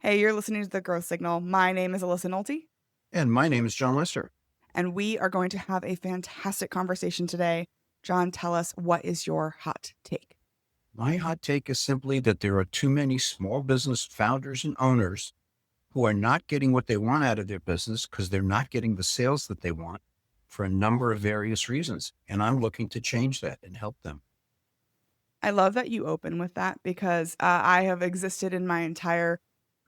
Hey, you're listening to The Growth Signal. My name is Alyssa Nolte, And my name is John Lester. and we are going to have a fantastic conversation today. John, tell us, what is your hot take? My hot take is simply that there are too many small business founders and owners who are not getting what they want out of their business because they're not getting the sales that they want for a number of various reasons. And I'm looking to change that and help them. I love that you open with that because I have existed in my entire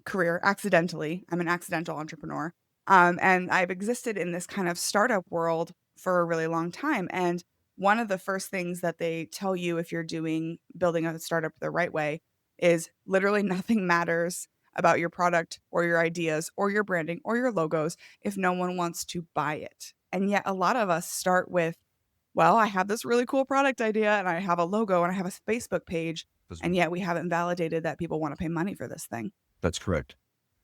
career accidentally. I'm an accidental entrepreneur. And I've existed in this kind of startup world for a really long time. And one of the first things that they tell you if you're building a startup the right way is literally nothing matters about your product or your ideas or your branding or your logos if no one wants to buy it. And yet a lot of us start with, well, I have this really cool product idea and I have a logo and I have a Facebook page, That's and yet we haven't validated that people want to pay money for this thing. that's correct.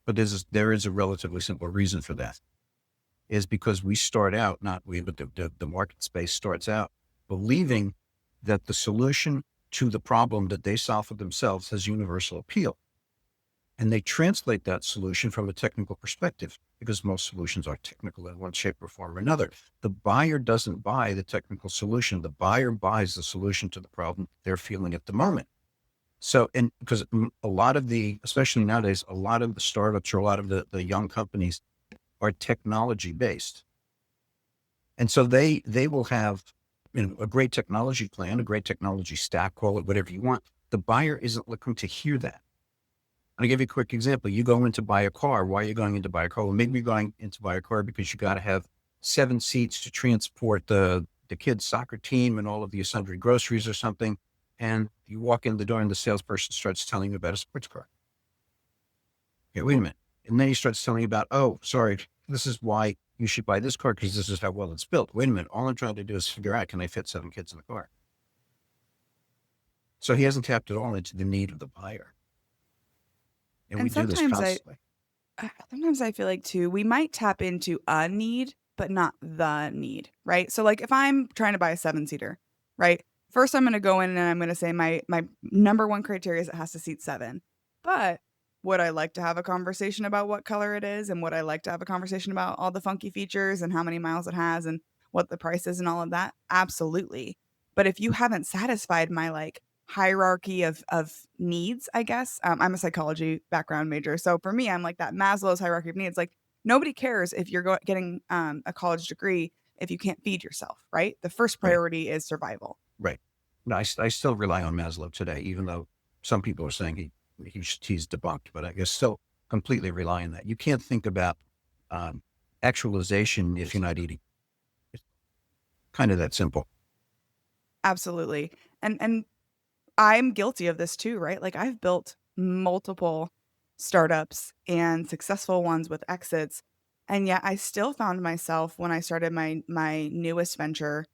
But there is a relatively simple reason for that is because we start out, not we, but the market space starts out believing that the solution to the problem that they solve for themselves has universal appeal. And they translate that solution from a technical perspective because most solutions are technical in one shape or form or another. The buyer doesn't buy the technical solution. The buyer buys the solution to the problem they're feeling at the moment. So, and because a lot of especially nowadays, a lot of the startups or a lot of the young companies are technology based. And so they will have a great technology plan, a great technology stack, call it whatever you want. The buyer isn't looking to hear that. I'll give you a quick example. You go in to buy a car. Why are you going in to buy a car? Well, maybe you're going in to buy a car because you got to have 7 seats to transport the kids' soccer team and all of the sundry groceries or something. And you walk in the door and the salesperson starts telling you about a sports car. Okay, wait a minute. And then he starts telling you about, oh, sorry, this is why you should buy this car because this is how well it's built. Wait a minute. All I'm trying to do is figure out, can I fit 7 kids in the car? So he hasn't tapped at all into the need of the buyer. And we And do this constantly. sometimes I feel like too, we might tap into a need, but not the need, right? So like if I'm trying to buy a 7-seater, right? First I'm going to go in and I'm going to say my number one criteria is it has to seat 7. But would I like to have a conversation about what color it is, and would I like to have a conversation about all the funky features and how many miles it has and what the price is and all of that? Absolutely. But if you haven't satisfied my like hierarchy of needs, I guess. I'm a psychology background major. So for me, I'm like that Maslow's hierarchy of needs. Like nobody cares if you're getting a college degree if you can't feed yourself, right? The first Right. priority is survival. Right. No, I still rely on Maslow today, even though some people are saying he's debunked, but I guess still completely rely on that. You can't think about um, actualization if you're not eating. It's kind of that simple. Absolutely. And I'm guilty of this too, right? Like I've built multiple startups and successful ones with exits. And yet I still found myself when I started my newest venture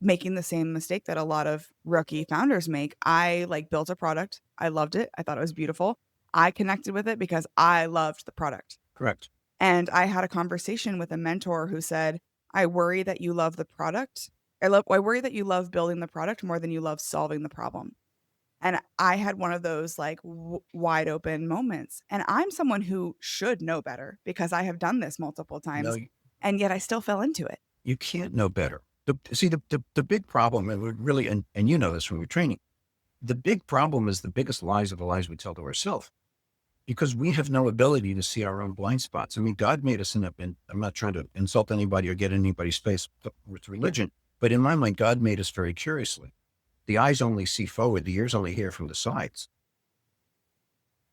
making the same mistake that a lot of rookie founders make. I like built a product. I loved it. I thought it was beautiful. I connected with it because I loved the product. Correct. And I had a conversation with a mentor who said, I worry that you love the product. I worry that you love building the product more than you love solving the problem. And I had one of those like wide open moments. And I'm someone who should know better because I have done this multiple No, times. And yet I still fell into it. you can't know better. The big problem, and we really, and you know this from your training, the big problem is the biggest lies are the lies we tell to ourselves because we have no ability to see our own blind spots. I mean, God made us and I'm not trying to insult anybody or get in anybody's space with religion, but in my mind, God made us very curiously. The eyes only see forward, the ears only hear from the sides.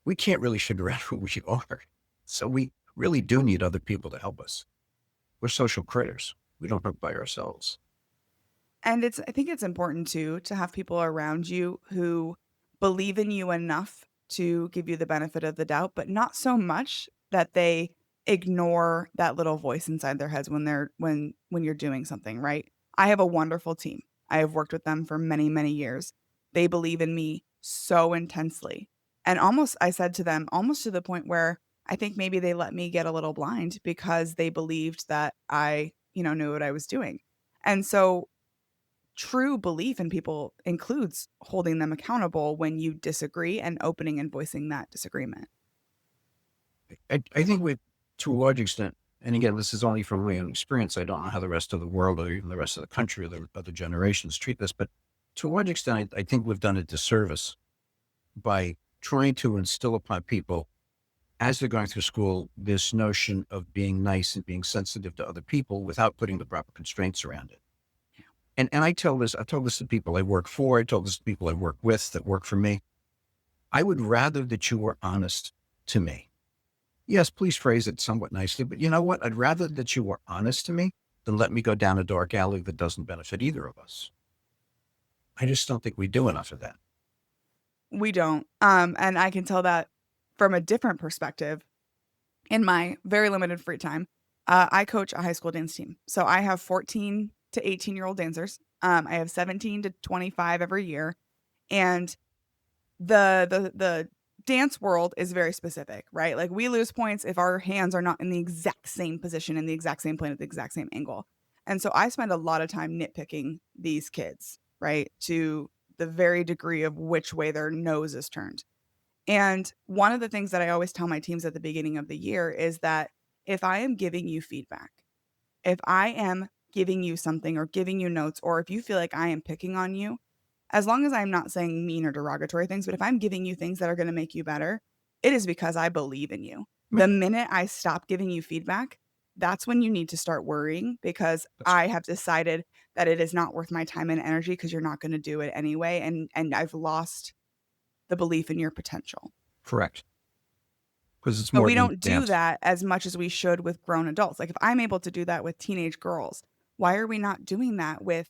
We can't really figure out who we are. So we really do need other people to help us. We're social critters. We don't work by ourselves. And I think it's important too to have people around you who believe in you enough to give you the benefit of the doubt, but not so much that they ignore that little voice inside their heads when you're doing something, right? I have a wonderful team. I have worked with them for many, many years. They believe in me so intensely. And almost I said to them almost to the point where I think maybe they let me get a little blind because they believed that I, knew what I was doing. And so true belief in people includes holding them accountable when you disagree and opening and voicing that disagreement. I think we, to a large extent, and again, this is only from my own experience. I don't know how the rest of the world or even the rest of the country or the other generations treat this, but to a large extent, I think we've done a disservice by trying to instill upon people as they're going through school, this notion of being nice and being sensitive to other people without putting the proper constraints around it. And I told this to people I work for, I told this to people I work with that work for me. I would rather that you were honest to me. Yes, please phrase it somewhat nicely, but you know what? I'd rather that you were honest to me than let me go down a dark alley that doesn't benefit either of us. I just don't think we do enough of that. We don't. And I can tell that from a different perspective. In my very limited free time, I coach a high school dance team. So I have 14 to 18-year-old dancers. I have 17 to 25 every year. And the dance world is very specific, right? Like we lose points if our hands are not in the exact same position, in the exact same plane, at the exact same angle. And so I spend a lot of time nitpicking these kids, right? To the very degree of which way their nose is turned. And one of the things that I always tell my teams at the beginning of the year is that if I am giving you feedback, if I am giving you something or giving you notes, or if you feel like I am picking on you, as long as I'm not saying mean or derogatory things, but if I'm giving you things that are going to make you better, it is because I believe in you. I The mean, minute I stop giving you feedback, that's when you need to start worrying because that's I have decided that it is not worth my time and energy because you're not going to do it anyway. And I've lost the belief in your potential. correct. Because it's But more we than don't do dance. that as much as we should with grown adults. Like if I'm able to do that with teenage girls, why are we not doing that with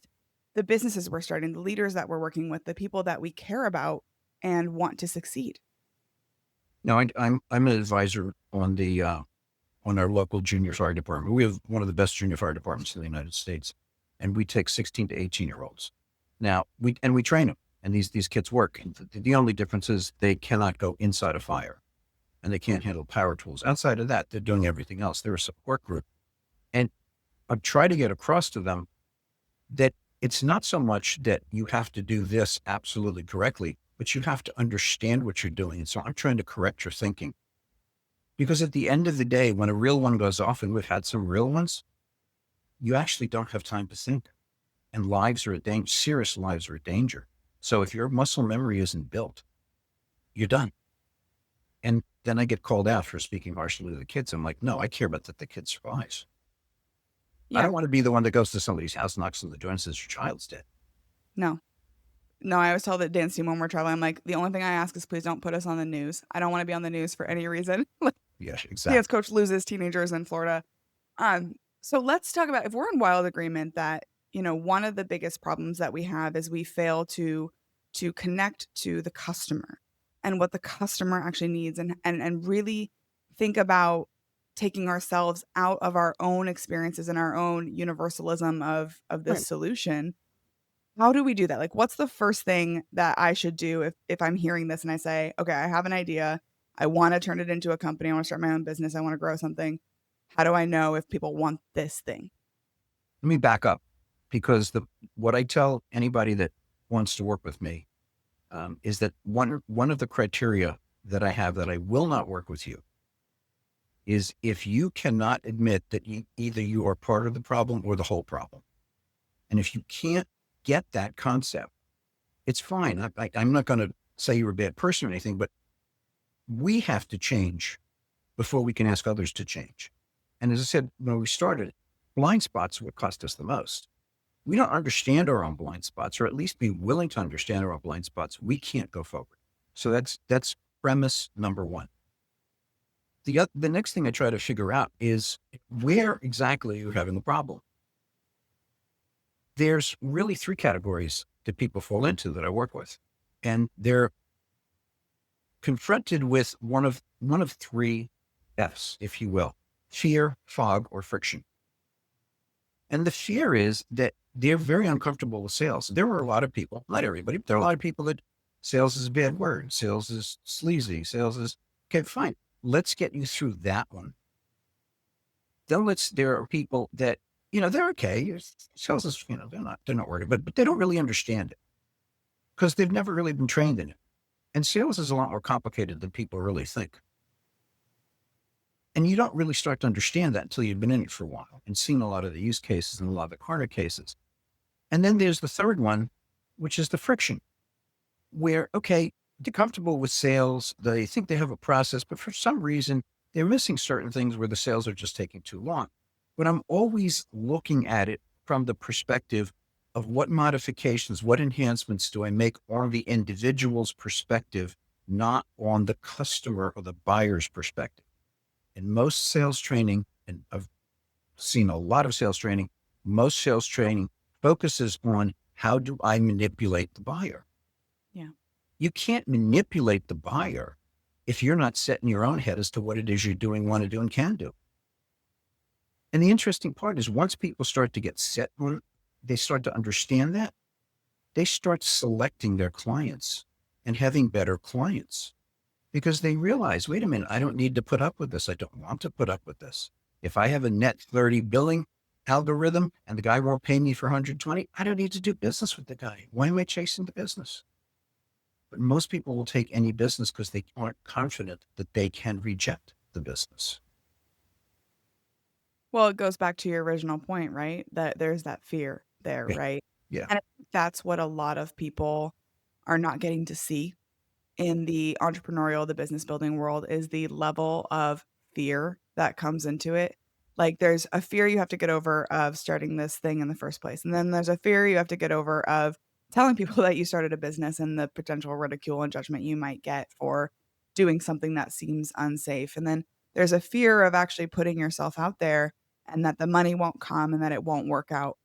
the businesses we're starting, the leaders that we're working with, the people that we care about and want to succeed? No, I'm an advisor on our local junior fire department. We have one of the best junior fire departments in the United States, and we take 16 to 18-year-olds. Now we train them, and these kids work. And the only difference is they cannot go inside a fire, and they can't handle power tools. Outside of that, they're doing everything else. They're a support group, and I try to get across to them that it's not so much that you have to do this absolutely correctly, but you have to understand what you're doing. And so I'm trying to correct your thinking. Because at the end of the day, when a real one goes off, and we've had some real ones, you actually don't have time to think. And lives are a danger, serious lives are a danger. So if your muscle memory isn't built, you're done. And then I get called out for speaking harshly to the kids. I'm like, no, I care about that the kid survives. I Yeah. don't want to be the one that goes to somebody's house, knocks on the door and says, your child's dead. No. No, I always tell the dance team when we're traveling, I'm like, the only thing I ask is please don't put us on the news. I don't want to be on the news for any reason. Like Yes, dance exactly. coach loses teenagers in Florida. So let's talk about if we're in wild agreement that, one of the biggest problems that we have is we fail to connect to the customer and what the customer actually needs and really think about taking ourselves out of our own experiences and our own universalism of this Right. solution. How do we do that? Like what's the first thing that I should do if I'm hearing this and I say, "Okay, I have an idea. I want to turn it into a company. I want to start my own business. I want to grow something." How do I know if people want this thing? Let me back up because what I tell anybody that wants to work with me is that one of the criteria that I have that I will not work with you is if you cannot admit that either you are part of the problem or the whole problem. And if you can't get that concept, it's fine. I'm not going to say you're a bad person or anything, but we have to change before we can ask others to change. And as I said, when we started, blind spots are what cost us the most. We don't understand our own blind spots, or at least be willing to understand our own blind spots. We can't go forward. So that's premise number one. The next thing I try to figure out is where exactly you're having the problem. There's really three categories that people fall into that I work with, and they're confronted with one of three F's, if you will: fear, fog, or friction. And the fear is that they're very uncomfortable with sales. There are a lot of people, not everybody, but there are a lot of people that sales is a bad word. Sales is sleazy. Sales is okay. Fine. Let's get you through that one. Then there are people that, they're okay. Sales is, they're not worried, but they don't really understand it because they've never really been trained in it. And sales is a lot more complicated than people really think. And you don't really start to understand that until you've been in it for a while and seen a lot of the use cases and a lot of the corner cases. And then there's the third one, which is the friction, where, okay, they're comfortable with sales. They think they have a process, but for some reason, they're missing certain things where the sales are just taking too long. But I'm always looking at it from the perspective of what modifications, what enhancements do I make on the individual's perspective, not on the customer or the buyer's perspective. In most sales training, and I've seen a lot of sales training, most sales training focuses on how do I manipulate the buyer? Yeah. You can't manipulate the buyer if you're not set in your own head as to what it is you're doing, want to do, and can do. And the interesting part is once people start to get set on it, they start to understand that, they start selecting their clients and having better clients because they realize, wait a minute, I don't need to put up with this. I don't want to put up with this. If I have a net 30 billing algorithm and the guy won't pay me for 120, I don't need to do business with the guy. Why am I chasing the business? But most people will take any business because they aren't confident that they can reject the business. Well, it goes back to your original point, right? That there's that fear there, Yeah. right? Yeah. And I think that's what a lot of people are not getting to see in the entrepreneurial, the business building world is the level of fear that comes into it. Like there's a fear you have to get over of starting this thing in the first place. And then there's a fear you have to get over of telling people that you started a business and the potential ridicule and judgment you might get for doing something that seems unsafe. And then there's a fear of actually putting yourself out there and that the money won't come and that it won't work out.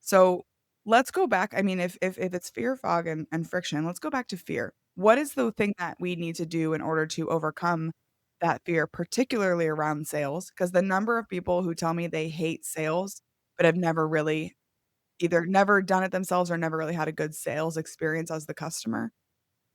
So let's go back. I mean, if it's fear, fog, and friction, let's go back to fear. What is the thing that we need to do in order to overcome that fear, particularly around sales? Because the number of people who tell me they hate sales, but have never really either never done it themselves or never really had a good sales experience as the customer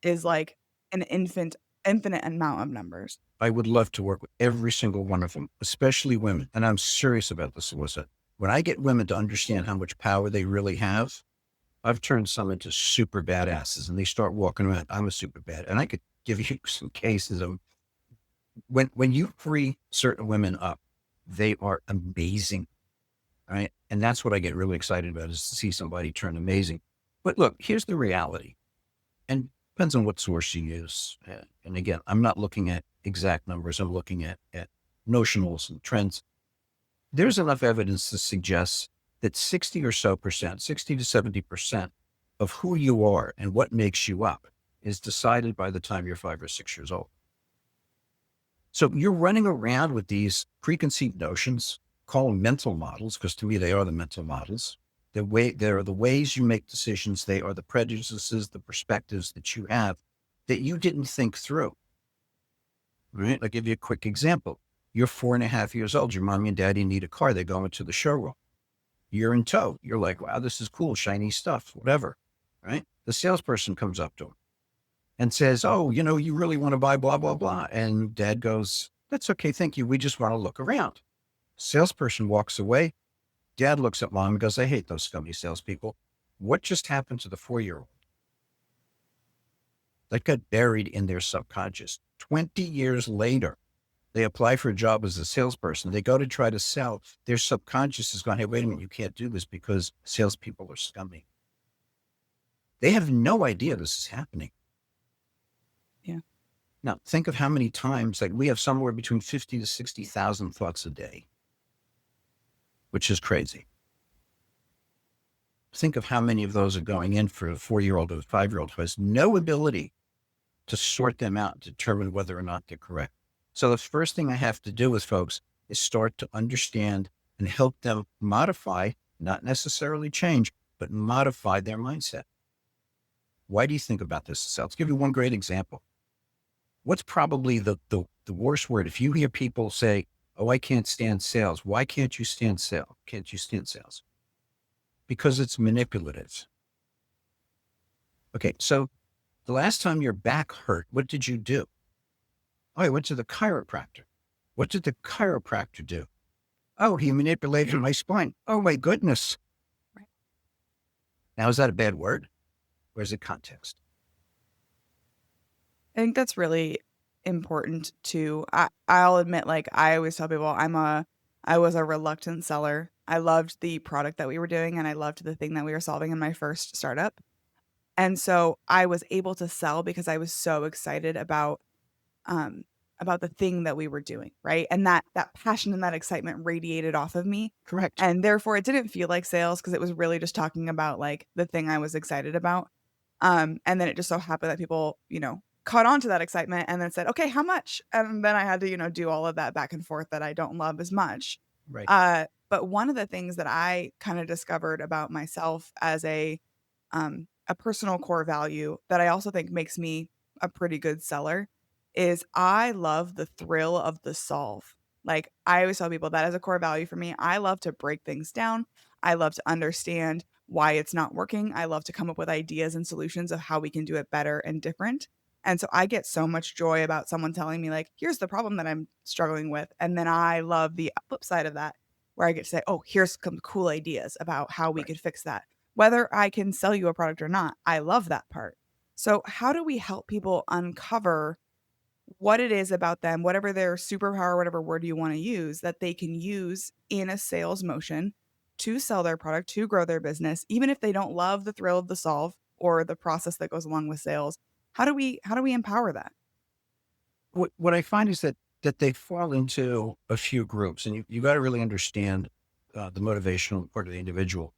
is like an infinite amount of numbers. I would love to work with every single one of them, especially women. And I'm serious about this, Alyssa. When I get women to understand how much power they really have, I've turned some into super badasses and they start walking around. I'm a super bad. And I could give you some cases of when you free certain women up, they are amazing. Right. And that's what I get really excited about is to see somebody turn amazing. But look, here's the reality. And depends on what source you use. And again, I'm not looking at exact numbers. I'm looking at notionals and trends. There's enough evidence to suggest that 60 or so percent, 60 to 70% of who you are and what makes you up is decided by the time you're 5 or 6 years old. So you're running around with these preconceived notions, call them mental models, because to me, they are the mental models. They're the ways you make decisions. They are the prejudices, the perspectives that you have that you didn't think through. Right? I'll give you a quick example. You're 4.5 years old. Your mommy and daddy need a car. They go into the showroom. You're in tow. You're like, wow, this is cool, shiny stuff, whatever. Right? The salesperson comes up to him and says, oh, you really want to buy blah, blah, blah. And dad goes, that's okay. Thank you. We just want to look around. Salesperson walks away. Dad looks at mom and goes, I hate those scummy salespeople. What just happened to the 4-year-old? That got buried in their subconscious. 20 years later, they apply for a job as a salesperson. They go to try to sell. Their subconscious is going, hey, wait a minute, you can't do this because salespeople are scummy. They have no idea this is happening. Yeah. Now, think of how many times, like we have somewhere between 50 to 60,000 thoughts a day, which is crazy. Think of how many of those are going in for a 4-year-old or a 5-year-old who has no ability to sort them out and determine whether or not they're correct. So the first thing I have to do with folks is start to understand and help them modify, not necessarily change, but modify their mindset. Why do you think about this? So I'll give you one great example. What's probably the worst word? If you hear people say, oh, I can't stand sales. Why can't you stand sales? Can't you stand sales? Because it's manipulative. Okay, so the last time your back hurt, what did you do? Oh, I went to the chiropractor. What did the chiropractor do? Oh, he manipulated my spine. Oh, my goodness. Right. Now, is that a bad word? Or is it context? I think that's really important too. I'll admit, like, I always tell people I was a reluctant seller. I loved the product that we were doing and I loved the thing that we were solving in my first startup. And so I was able to sell because I was so excited um about the thing that we were doing, right? And that passion and that excitement radiated off of me. Correct. And therefore it didn't feel like sales because it was really just talking about like the thing I was excited about. And then it just so happened that people, caught on to that excitement and then said, "Okay, how much?" And then I had to, do all of that back and forth that I don't love as much. Right. But one of the things that I kind of discovered about myself as a personal core value that I also think makes me a pretty good seller is I love the thrill of the solve. Like I always tell people that as a core value for me, I love to break things down. I love to understand why it's not working. I love to come up with ideas and solutions of how we can do it better and different. And so I get so much joy about someone telling me like, "Here's the problem that I'm struggling with." And then I love the flip side of that where I get to say, "Oh, here's some cool ideas about how we Right. could fix that." Whether I can sell you a product or not, I love that part. So, how do we help people uncover what it is about them, whatever their superpower, whatever word you want to use, that they can use in a sales motion to sell their product, to grow their business, even if they don't love the thrill of the solve or the process that goes along with sales? How do we empower that? What I find is that they fall into a few groups, and you got to really understand the motivational part of the individual.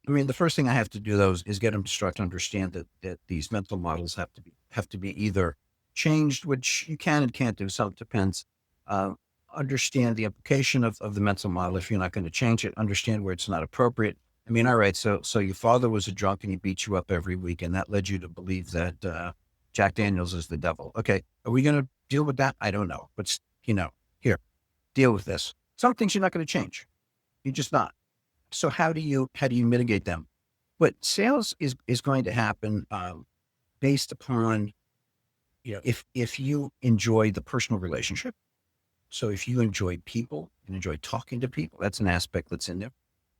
I mean, the first thing I have to do though is get them to start to understand that these mental models have to be either changed, which you can and can't do. So it depends. Uh, Understand the implication of the mental model. If you're not going to change it, understand where it's not appropriate. I mean, all right. So your father was a drunk and he beat you up every week, and that led you to believe that Jack Daniels is the devil. Okay, are we going to deal with that? I don't know, but here, deal with this. Some things you're not going to change. You're just not. So how do you mitigate them? But sales is going to happen based upon if you enjoy the personal relationship. So if you enjoy people and enjoy talking to people, that's an aspect that's in there.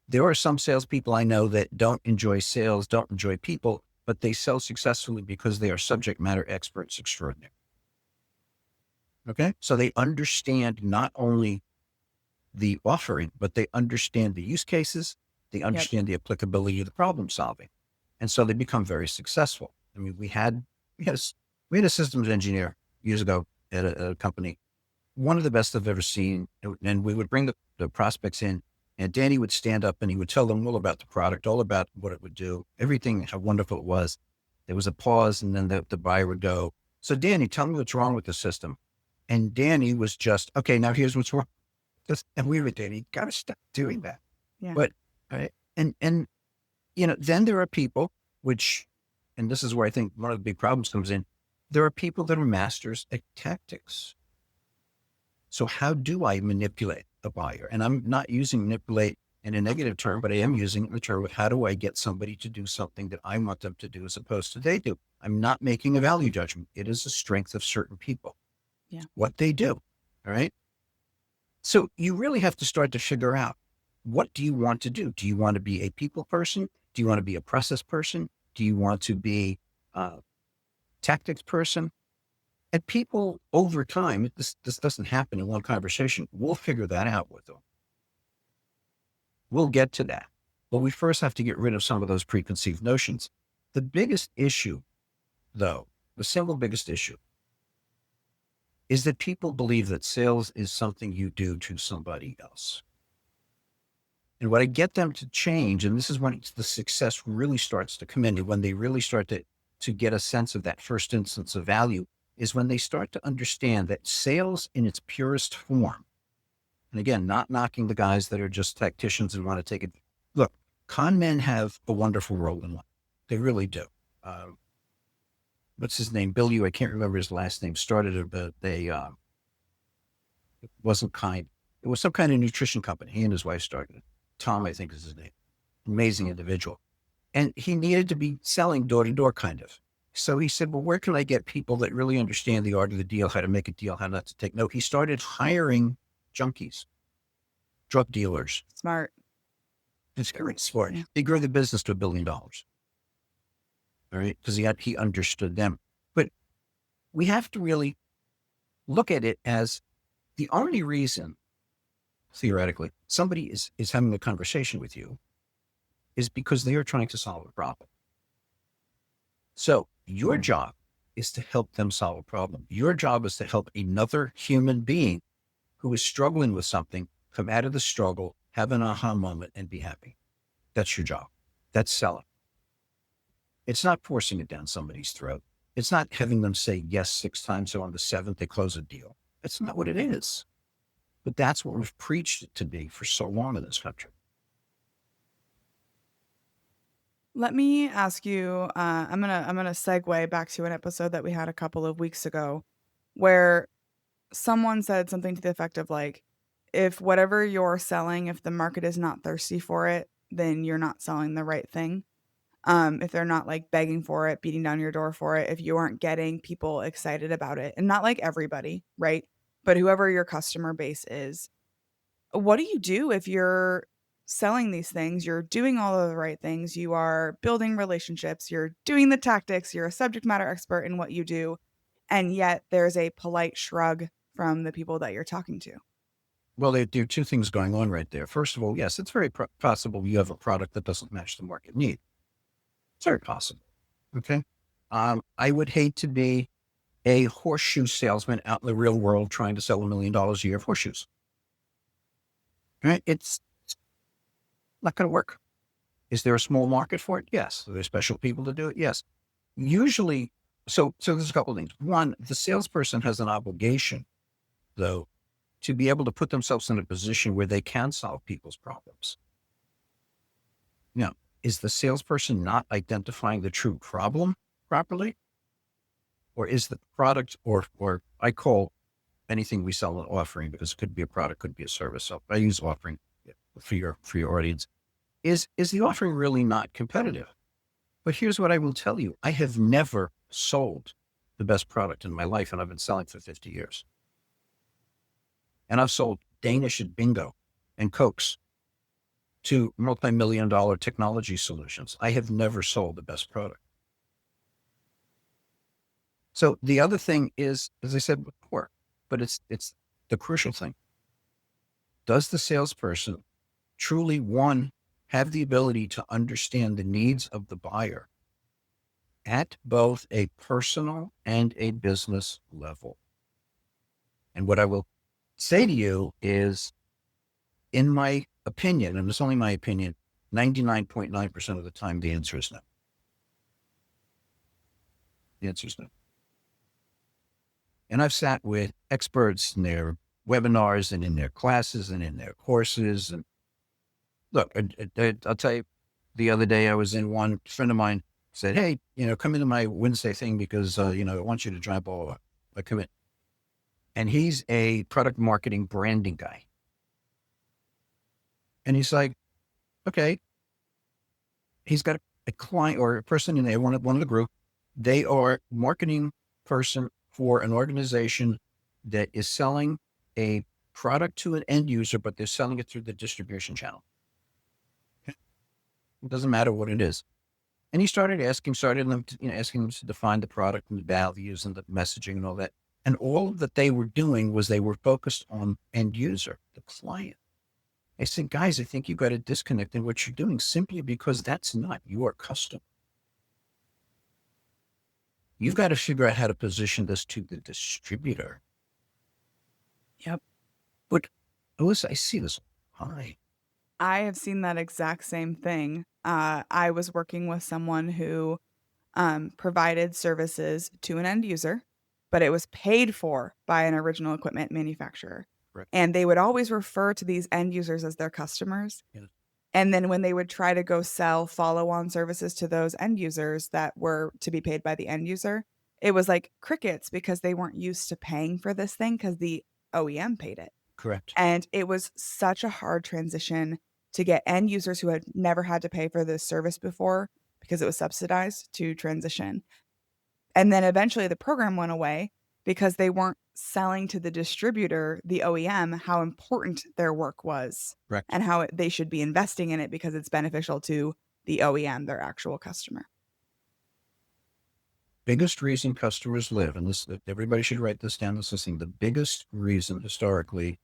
There are some salespeople I know that don't enjoy sales, don't enjoy people, but they sell successfully because they are subject matter experts extraordinary. Okay, so they understand not only the offering, but they understand the use cases, they Yep. understand the applicability of the problem solving. And so they become very successful. I mean, we had a, s- we had a systems engineer years ago at a company, one of the best I've ever seen. And we would bring the prospects in, and Danny would stand up and he would tell them all about the product, all about what it would do, everything, how wonderful it was. There was a pause, and then the buyer would go, "So Danny, tell me what's wrong with the system." And Danny was just, "Okay, now here's what's wrong." And we were, Danny, you gotta stop doing that. Yeah. But, and then there are people which, and this is where I think one of the big problems comes in. There are people that are masters at tactics. So how do I manipulate a buyer? And I'm not using manipulate in a negative term, but I am using the term of how do I get somebody to do something that I want them to do as opposed to they do. I'm not making a value judgment. It is a strength of certain people. Yeah. It's what they do. All right. So you really have to start to figure out, what do you want to do? Do you want to be a people person? Do you want to be a process person? Do you want to be a tactics person? And people over time, this doesn't happen in one conversation. We'll figure that out with them. We'll get to that. But we first have to get rid of some of those preconceived notions. The biggest issue, though, the single biggest issue is that people believe that sales is something you do to somebody else. And what I get them to change, and this is when the success really starts to come in, when they really start to get a sense of that first instance of value, is when they start to understand that sales in its purest form, and again, not knocking the guys that are just tacticians and want to take it. Look, con men have a wonderful role in life. They really do. What's his name? Bill Yu, I can't remember his last name, started it, but it wasn't kind. It was some kind of nutrition company. He and his wife started it. Tom, I think is his name. Amazing individual. And he needed to be selling door to door kind of. So he said, well, where can I get people that really understand the art of the deal, how to make a deal, how not to take no? He started hiring junkies, drug dealers. Smart. It's very smart. Yeah. He grew the business to $1 billion. All right. Because he understood them. But we have to really look at it as the only reason, theoretically, somebody is having a conversation with you is because they are trying to solve a problem. So your job is to help them solve a problem. Your job is to help another human being who is struggling with something come out of the struggle, have an aha moment, and be happy. That's your job. That's selling. It's not forcing it down somebody's throat. It's not having them say yes 6 times so on the seventh they close a deal. That's not what it is. But that's what we've preached it to be for so long in this country. Let me ask you, I'm gonna segue back to an episode that we had a couple of weeks ago where someone said something to the effect of like, if whatever you're selling, if the market is not thirsty for it, then you're not selling the right thing. If they're not like begging for it, beating down your door for it, if you aren't getting people excited about it, and not like everybody, right? But whoever your customer base is, what do you do if you're selling these things? You're doing all of the right things, you are building relationships, you're doing the tactics, you're a subject matter expert in what you do, and yet there's a polite shrug from the people that you're talking to. Well, there are two things going on right there. First of all, yes, it's very possible you have a product that doesn't match the market need. It's very possible. Okay. I would hate to be a horseshoe salesman out in the real world trying to sell $1 million a year of horseshoes. Right? It's not going to work. Is there a small market for it? Yes. Are there special people to do it? Yes. Usually, so there's a couple of things. One, the salesperson has an obligation, though, to be able to put themselves in a position where they can solve people's problems. Now, is the salesperson not identifying the true problem properly? Or is the product, or I call anything we sell an offering because it could be a product, could be a service. So I use offering for your audience. Is the offering really not competitive? But here's what I will tell you. I have never sold the best product in my life, and I've been selling for 50 years. And I've sold Danish and bingo and Cokes to multi-million-dollar technology solutions. I have never sold the best product. So the other thing is, as I said before, but it's the crucial thing. Does the salesperson truly, one, have the ability to understand the needs of the buyer at both a personal and a business level? And what I will say to you is, in my opinion, and it's only my opinion, 99.9% of the time, the answer is no. The answer is no. And I've sat with experts in their webinars and in their classes and in their courses. And look, I'll tell you, the other day I was in one. Friend of mine said, "Hey, come into my Wednesday thing because, I want you to drive all." I come in. And he's a product marketing branding guy. And he's like, okay, he's got a client or a person in there, one of the group. They are marketing person for an organization that is selling a product to an end user, but they're selling it through the distribution channel. It doesn't matter what it is. And he started asking them to define the product and the values and the messaging and all that. And all that they were doing was they were focused on end user, the client. I said, guys, I think you've got to disconnect in what you're doing simply because that's not your customer. You've got to figure out how to position this to the distributor. Yep. But Alyssa, I see this. Hi. I have seen that exact same thing. I was working with someone who provided services to an end user, but it was paid for by an original equipment manufacturer. Correct. And they would always refer to these end users as their customers. Yeah. And then when they would try to go sell follow on services to those end users that were to be paid by the end user, it was like crickets because they weren't used to paying for this thing because the OEM paid it. Correct. And it was such a hard transition to get end users who had never had to pay for this service before because it was subsidized to transition. And then eventually the program went away because they weren't selling to the distributor, the OEM, how important their work was Correct. and how they should be investing in it because it's beneficial to the OEM, their actual customer. biggest reason customers live, and this, everybody should write this down, this thing, the biggest reason historically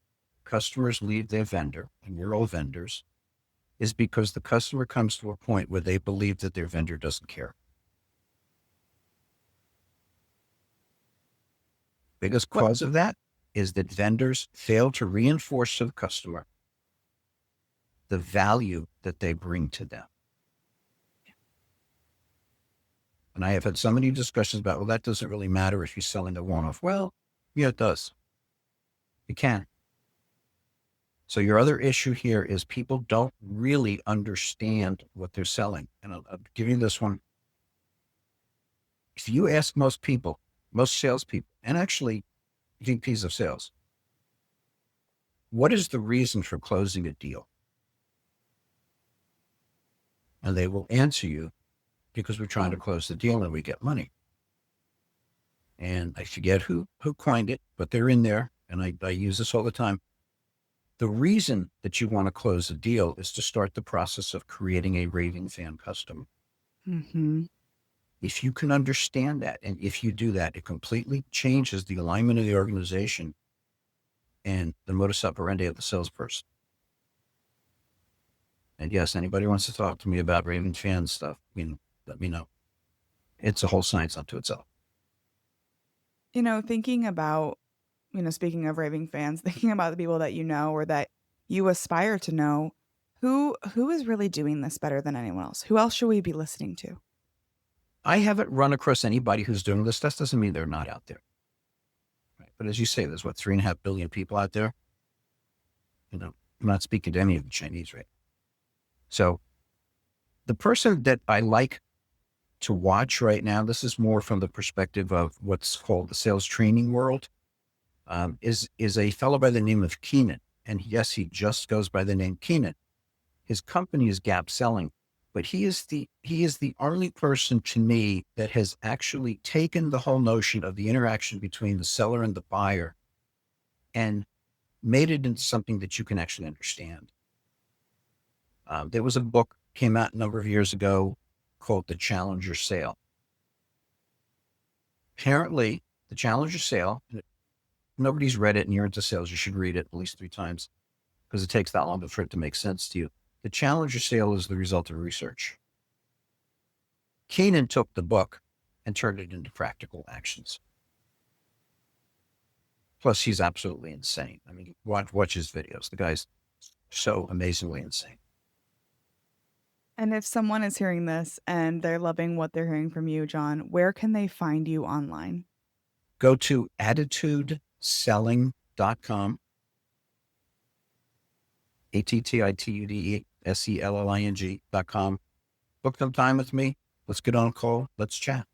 customers leave their vendor, and we're all vendors, is because the customer comes to a point where they believe that their vendor doesn't care. Biggest What cause of that is that vendors fail to reinforce to the customer the value that they bring to them. And I have had so many discussions about, well, that doesn't really matter if you're selling a one-off. Well, yeah, it does. It can. So your other issue here is people don't really understand what they're selling. And I'll give you this one. If you ask most people, most salespeople, and actually VPs of sales, what is the reason for closing a deal? And they will answer you, because we're trying to close the deal and we get money. And I forget who coined it, but they're in there. And I use this all the time. The reason that you want to close a deal is to start the process of creating a raving fan customer. Mm-hmm. If you can understand that, and if you do that, it completely changes the alignment of the organization and the modus operandi of the salesperson. And yes, anybody wants to talk to me about raving fan stuff, let me know. It's a whole science unto itself. Thinking about, speaking of raving fans, thinking about the people that you know or that you aspire to know, who is really doing this better than anyone else? Who else should we be listening to? I haven't run across anybody who's doing this. That doesn't mean they're not out there. Right? But as you say, there's 3.5 billion people out there. I'm not speaking to any of the Chinese, right? So the person that I like to watch right now, this is more from the perspective of what's called the sales training world, is a fellow by the name of Keenan. And yes, he just goes by the name Keenan. His company is Gap Selling, but he is the only person to me that has actually taken the whole notion of the interaction between the seller and the buyer and made it into something that you can actually understand. There was a book came out a number of years ago called The Challenger Sale. Apparently, The Challenger Sale, nobody's read it and you're into sales, you should read it at least 3 times because it takes that long for it to make sense to you. The Challenger Sale is the result of research. Keenan took the book and turned it into practical actions. Plus, he's absolutely insane. I mean, watch his videos. The guy's so amazingly insane. And if someone is hearing this and they're loving what they're hearing from you, John, where can they find you online? Go to attitudeselling.com, attitudeselling.com. Book some time with me. Let's get on a call. Let's chat.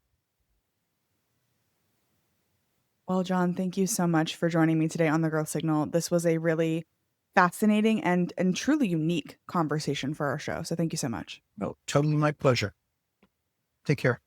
Well, John, thank you so much for joining me today on the Growth Signal. This was a really fascinating and truly unique conversation for our show. So thank you so much. Oh, totally my pleasure. Take care.